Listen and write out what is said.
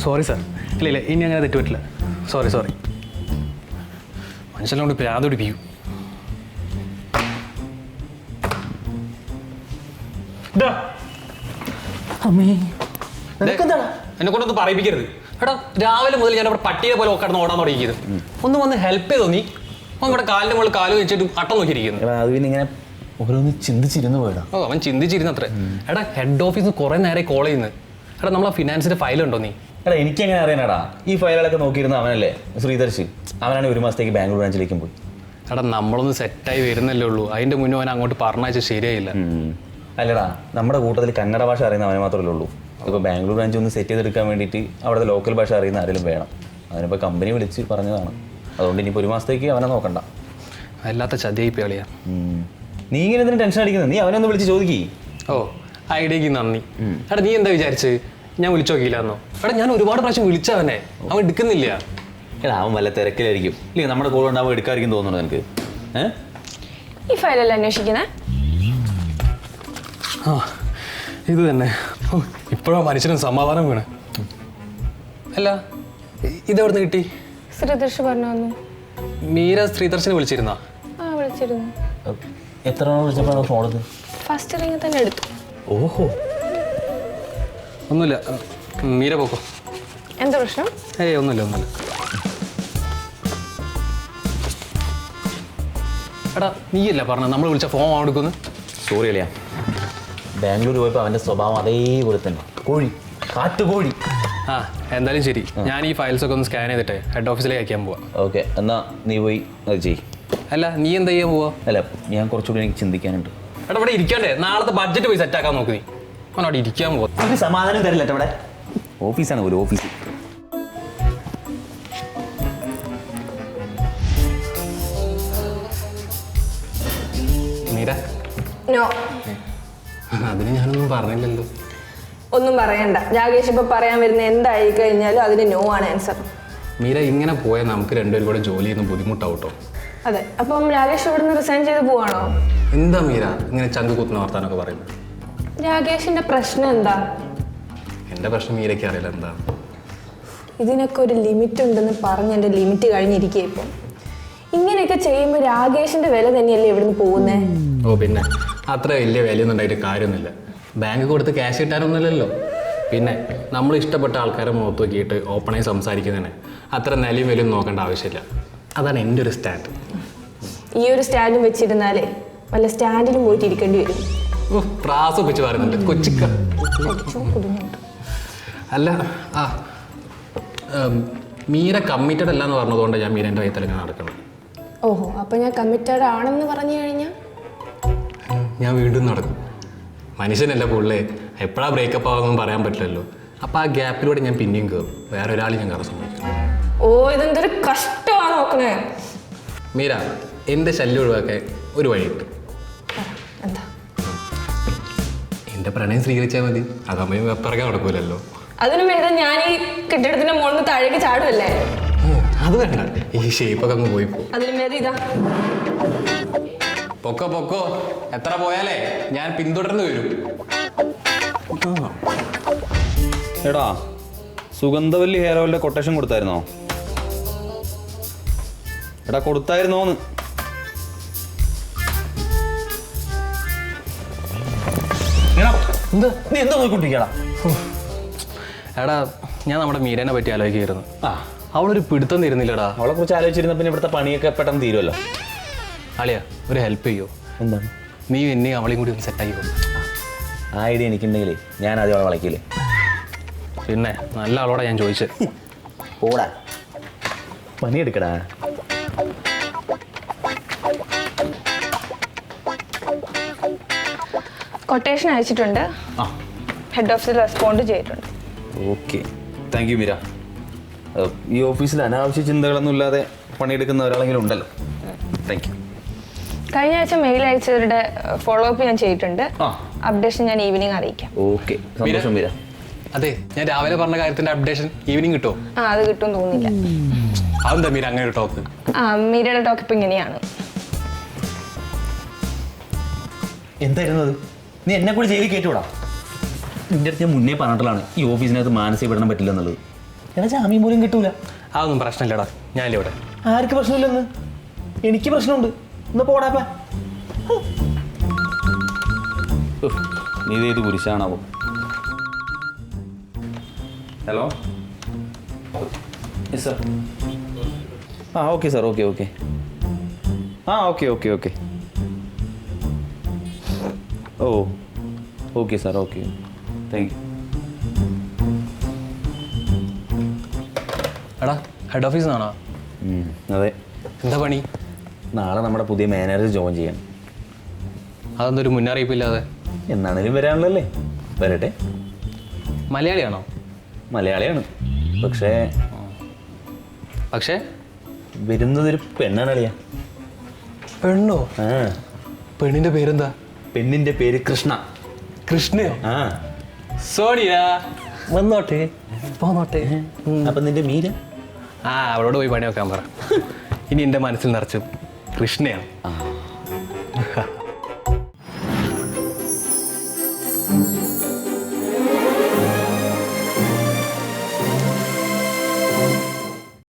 Sorry sir. ഇല്ല ഇനി അങ്ങനെ തെറ്റ് പറ്റില്ല. സോറി. മനുഷ്യനെ കൊണ്ട് പ്രാന്ത് പിടിപ്പിക്കും. എന്നെ കൊണ്ടൊന്ന് പറയിപ്പിക്കരുത്. എടാ രാവിലെ മുതൽ ഞാൻ അവിടെ പട്ടിയെ പോലെ കിടന്ന് ഓടാൻ തുടങ്ങിയത്. ഒന്ന് വന്ന് ഹെൽപ്പ് ചെയ്തോ നീ? ഇവിടെ കാലിന്റെ മുകളിൽ കാല് വെച്ചിട്ട് അട്ടം നോക്കിയിരിക്കുന്നു. അത് പിന്നെ ഇങ്ങനെ ഓരോന്ന് ചിന്തിച്ചിരുന്നു പോയടാ. ഓ അവൻ ചിന്തിച്ചിരുന്നത്രേ. എടാ ഹെഡ് ഓഫീസ് കുറെ നേരെ കോൾ ചെയ്യുന്നത്. എടാ നമ്മളെ ഫിനാൻസിന്റെ ഫയലുണ്ടോ നീ? എടാ എനിക്കെങ്ങനെ അറിയാനാടാ? ഈ ഫയലുകളൊക്കെ നോക്കിയിരുന്ന അവനല്ലേ ശ്രീദർശ്. അവനാണ് 1 മാസത്തേക്ക് ബാംഗ്ലൂർ ബ്രാഞ്ചിലേക്കും പോയി. എടാ നമ്മളൊന്ന് സെറ്റായി വരുന്നല്ലേ ഉള്ളൂ. അതിന്റെ മുന്നേ അവൻ അങ്ങോട്ട് പറഞ്ഞാൽ ശരിയായില്ല. അല്ലടാ നമ്മുടെ കൂട്ടത്തിൽ കന്നഡ ഭാഷ അറിയുന്ന അവനെ മാത്രമല്ലേ ഉള്ളൂ. ഇപ്പോൾ ബാംഗ്ലൂർ ബ്രാഞ്ച് ഒന്ന് സെറ്റ് ചെയ്തെടുക്കാൻ വേണ്ടിയിട്ട് അവിടുത്തെ ലോക്കൽ ഭാഷ അറിയുന്ന ആരെങ്കിലും വേണം. അതിനിപ്പോൾ കമ്പനി വിളിച്ച് പറഞ്ഞതാണ്. അതുകൊണ്ട് ഇനിയിപ്പോൾ 1 മാസത്തേക്ക് അവനെ നോക്കണ്ട. അല്ലാത്ത ചതിയായി കളിയാ. നീ ഇങ്ങനെ എന്തിനും ടെൻഷൻ അടിക്കുന്നത്? നീ അവനെ ഒന്ന് വിളിച്ച് ചോദിക്കേ. ഓ ഐഡിയക്ക് നന്ദി. എടാ നീ എന്താ വിചാരിച്ച് ഞാൻ വിളിച്ചു നോക്കിയില്ലാന്നോ? എടാ ഞാൻ ഒരുപാട് പ്രാവശ്യം വിളിച്ചവനെ, അവൻ എടുക്കുന്നില്ല. എടാ അവൻ വല്ല തിരക്കിലായിരിക്കും. ഇല്ലെങ്കിൽ നമ്മുടെ കൂടെ ഉണ്ടാവുമ്പോൾ എടുക്കാതിരിക്കും തോന്നുന്നു എനിക്ക്. ഈ ഫയലല്ല അന്വേഷിക്കുന്നേ? ആ ഇത് തന്നെ. ഇപ്പോഴാ മനുഷ്യനും സമാധാനം വീണ്. അല്ല ഇതെവിടുന്ന് കിട്ടി? ശ്രീദർശ് പറഞ്ഞു വന്നു. മീര ശ്രീദർശനെ വിളിച്ചിരുന്നാ? ആ വിളിച്ചിരുന്നു. എത്ര വിളിച്ചപ്പോഴാണ് ഫോൺ എടുത്തത്? ഫസ്റ്റ് റിംഗ് തന്നെ എടുത്തു. ഓഹോ ഒന്നുമില്ല. മീര പോക്കോ. എന്താ പ്രശ്നം? ഒന്നുമില്ല. എടാ നീയല്ല പറഞ്ഞ നമ്മൾ വിളിച്ച ഫോൺ എടുക്കുന്നു. സോറി അളിയാ, ബാംഗ്ലൂർ പോയപ്പോൾ അവൻ്റെ സ്വഭാവം അതേപോലെ തന്നെ. കാട്ടുകോഴി. ആ എന്തായാലും ശരി. ഞാൻ ഈ ഫയൽസൊക്കെ ഒന്ന് സ്കാൻ ചെയ്തിട്ടേ ഹെഡ് ഓഫീസിലേക്ക് അയക്കാൻ പോവാം. ഓക്കെ എന്നാ നീ പോയി അത് ചെയ്യ്. അല്ല നീ എന്താ ചെയ്യാൻ പോവാ? അല്ല ഞാൻ കുറച്ചുകൂടി എനിക്ക് ചിന്തിക്കാനുണ്ട്. എടാ ഇവിടെ ഇരിക്കണ്ടേ? നാളത്തെ ബഡ്ജറ്റ് പോയി സെറ്റാക്കാൻ നോക്ക് നീ. അവൻ അവിടെ ഇരിക്കാൻ പോവാ. ഒരു സമാധാനം തരില്ല ഇവിടെ. ഓഫീസാണ് ഒരു ഓഫീസ്. മീര നോ. അതിന് ഞാനൊന്നും പറഞ്ഞില്ലല്ലോ. ഒന്നും പറയണ്ട. രാകേഷ് ഇപ്പൊ പറയാൻ വരുന്ന എന്തായി കഴിഞ്ഞാലും അതിന് നോ ആണ് ആൻസർ. മീര ഇങ്ങനെ പോയാൽ നമുക്ക് രണ്ടുപേരും കൂടെ ജോലി ചെയ്യുന്ന ബുദ്ധിമുട്ടാവട്ടോ. അതെ. അപ്പം രാകേഷ് ഇവിടുന്ന് റിസൈൻ ചെയ്ത് പോവാണോ? എന്താ മീര ഇങ്ങനെ ചങ്ക് കുത്തുന്ന വർത്താനൊക്കെ പറയുന്നത്? രാകേഷിന്റെ പ്രശ്നം എന്താ? എന്റെ പ്രശ്നം മീരയ്ക്ക് അറിയില്ല എന്താ. ഇതിനൊക്കെ ഒരു ലിമിറ്റ് ഉണ്ടെന്ന് പറഞ്ഞ് എൻ്റെ ലിമിറ്റ് കഴിഞ്ഞിരിക്കുക. ഇപ്പം ഇങ്ങനെയൊക്കെ ചെയ്യുമ്പോൾ രാകേഷിന്റെ വില തന്നെയല്ലേ ഇവിടുന്ന് പോകുന്നേ? ഓ പിന്നെ അത്ര വലിയ വിലയൊന്നും ഉണ്ടായിട്ട് കാര്യമൊന്നുമില്ല. ബാങ്ക് കൊടുത്ത് ക്യാഷ് കിട്ടാനൊന്നുമില്ലല്ലോ. പിന്നെ നമ്മൾ ഇഷ്ടപ്പെട്ട ആൾക്കാരെ മുഖത്ത് നോക്കിയിട്ട് ഓപ്പണായി സംസാരിക്കുന്നതിന് അത്ര നിലയും വിലയും നോക്കേണ്ട ആവശ്യമില്ല. അതാണ് എൻ്റെ ഒരു സ്റ്റാൻഡ്. ഈ ഒരു സ്റ്റാൻഡും വെച്ചിരുന്നാലേ വല്ല സ്റ്റാൻഡിലും പോയിട്ട് ഇരിക്കേണ്ടി വരും. പ്രാസം വെച്ച് പറയുന്നുണ്ട് കൊച്ചിക്ക. അല്ല ആ മീര കമ്മിറ്റഡ് അല്ല എന്ന് പറഞ്ഞതുകൊണ്ട് ഞാൻ മീരൻ്റെ വയറ്റിലിങ്ങനെ നടക്കണം. ഓഹോ, അപ്പൊ ഞാൻ കമ്മിറ്റഡ് ആണെന്ന് പറഞ്ഞു കഴിഞ്ഞാൽ ഞാൻ വീണ്ടും നടക്കും. മനുഷ്യനല്ല പുള്ളേ, എപ്പോഴാണ് ബ്രേക്കപ്പ് ആകുമെന്ന് പറയാൻ പറ്റില്ലല്ലോ. അപ്പോൾ ആ ഗ്യാപ്പിലൂടെ ഞാൻ പിന്നെയും കയറും. വേറെ ഒരാൾ ഞാൻ കയറാൻ സമ്മതിക്കും. ഓ ഇതെന്തൊരു കഷ്ടമാണ് നോക്കണേ. മീര എൻ്റെ ശല്യം ഒഴിവാക്കാൻ ഒരു വഴിയുണ്ട്. എന്താ? എൻ്റെ പ്രണയം സ്വീകരിച്ചാൽ മതി. അതാകുമ്പോൾ വെപ്പിറക്കാൻ നടക്കൂലല്ലോ. അതിനു വേണ്ടി ഞാൻ ഈ കെട്ടിടത്തിന്റെ മുകളിൽ താഴേക്ക് ചാടുമല്ലേ? അത് വേണ്ട, ഈ ഷേപ്പൊക്കെ അങ്ങ് പോയി പോകും. അതിന് വേറെ ഇതാ പൊക്കോ എത്ര പോയാലേ ഞാൻ പിന്തുടർന്ന് വരും. എടാ സുഗന്ധവല്ലി ഹെയർ ഓയിലിന്റെ കൊട്ടേഷൻ കൊടുത്തായിരുന്നോ? എടാ കൊടുത്തായിരുന്നോന്ന്? നീ എന്താ നോക്കിക്കൊണ്ടിരിക്കടാ? എടാ ഞാൻ നമ്മുടെ മീരനെ പറ്റി ആലോചിക്കായിരുന്നു. അവളൊരു പിടുത്തം തരുന്നില്ലടാ. അവളെ കുറിച്ച് ആലോചിച്ചിരുന്ന പിന്നെ ഇവിടുത്തെ പണിയൊക്കെ പെട്ടെന്ന് തീരുമല്ലോ. അളിയാ ഒരു ഹെൽപ്പ് ചെയ്യോ? എന്താണ്? നീ എന്നെ അവളെയും കൂടി ഒന്ന് സെറ്റാക്കി പോകും. ആ ഐഡിയ എനിക്കുണ്ടെങ്കിലേ ഞാൻ ആദ്യം അവളെ വളയ്ക്കില്ലേ. പിന്നെ നല്ല ആളോടാ ഞാൻ ചോദിച്ചത്. ഓടാ പണിയെടുക്കടാ. കൊട്ടേഷൻ അയച്ചിട്ടുണ്ട്. ഹെഡ് ഓഫീസിൽ റെസ്പോണ്ട് ചെയ്തിട്ടുണ്ട്. Okay thank U Meera. ഈ ഓഫീസിൽ അനാവശ്യ ചിന്തകളൊന്നും ഇല്ലാതെ പണിയെടുക്കുന്ന ഒരാളെങ്കിലും ഉണ്ടല്ലോ. Thank you. കഴിഞ്ഞ ആഴ്ച മെയിൽ അയച്ചവരുടെ ഫോളോ അപ്പ് ഞാൻ ചെയ്തിട്ടുണ്ട്. അപ്ഡേഷൻ ഞാൻ ഈവനിങ് അറിയിക്കാം. ഓക്കെ സന്തോഷം മീര. അതെ ഞാൻ രാവിലെ പറഞ്ഞ കാര്യത്തിന്റെ അപ്ഡേഷൻ ഈവനിങ് കിട്ടുമോ? അത് കിട്ടും തോന്നുന്നില്ല. അതെന്താ മീര അങ്ങനെ ഒരു ടോക്ക്? മീരയുടെ ടോക്ക് ഇപ്പൊ ഇങ്ങനെയാണ്. എന്തായിരുന്നു അത്? നീ എന്നെ കൂടി ജയിലിൽ കയറ്റിവിടാ. നിന്റെ അടുത്ത് ഞാൻ മുന്നേ പറഞ്ഞിട്ടുള്ളതാണ് ഈ ഓഫീസിനകത്ത് മാനസിക പഠനം പറ്റില്ല എന്നുള്ളത്. എടാ ജാമ്യം പോലും കിട്ടൂല. അതൊന്നും പ്രശ്നമില്ലടാ, ഞാനില്ല ഇവിടെ. ആർക്ക് പ്രശ്നമില്ലെന്ന്? എനിക്ക് പ്രശ്നമുണ്ട്. ഒന്ന് പോടാപ്പാ. നീ ഇതേത് കുരിശാണാവോ? ഹലോ. Yes sir. ആ ഓക്കെ സാർ, ഓക്കെ ഓക്കെ. ആ ഓക്കെ ഓക്കെ ഓക്കെ. ഓ okay sir, okay. Thank you. എടാ ഹെഡ് ഓഫീസിൽ നിന്നാണോ? അതെ. എന്താ പണി? നാളെ നമ്മുടെ പുതിയ മാനേജർ ജോയിൻ ചെയ്യണം. അതെന്തൊരു മുന്നറിയിപ്പില്ലാതെ? എന്നാണേലും വരാനുള്ളല്ലേ, വരട്ടെ. മലയാളിയാണോ? മലയാളിയാണ്, പക്ഷേ പക്ഷേ വരുന്നതൊരു പെണ്ണാണ് അളിയാ. പെണ്ണോ? ആ, പെണ്ണിന്റെ പേരെന്താ? പെണ്ണിന്റെ പേര് കൃഷ്ണ. കൃഷ്ണയോ? ആ, സോണിയ വന്നോട്ടെ പോന്നോട്ടെ. അപ്പൊ നിന്റെ മീര? ആ അവളോട് പോയി പണി വെക്കാൻ പറ. ഇനി എൻ്റെ മനസ്സിൽ നിറച്ചും കൃഷ്ണയാണ്. ആ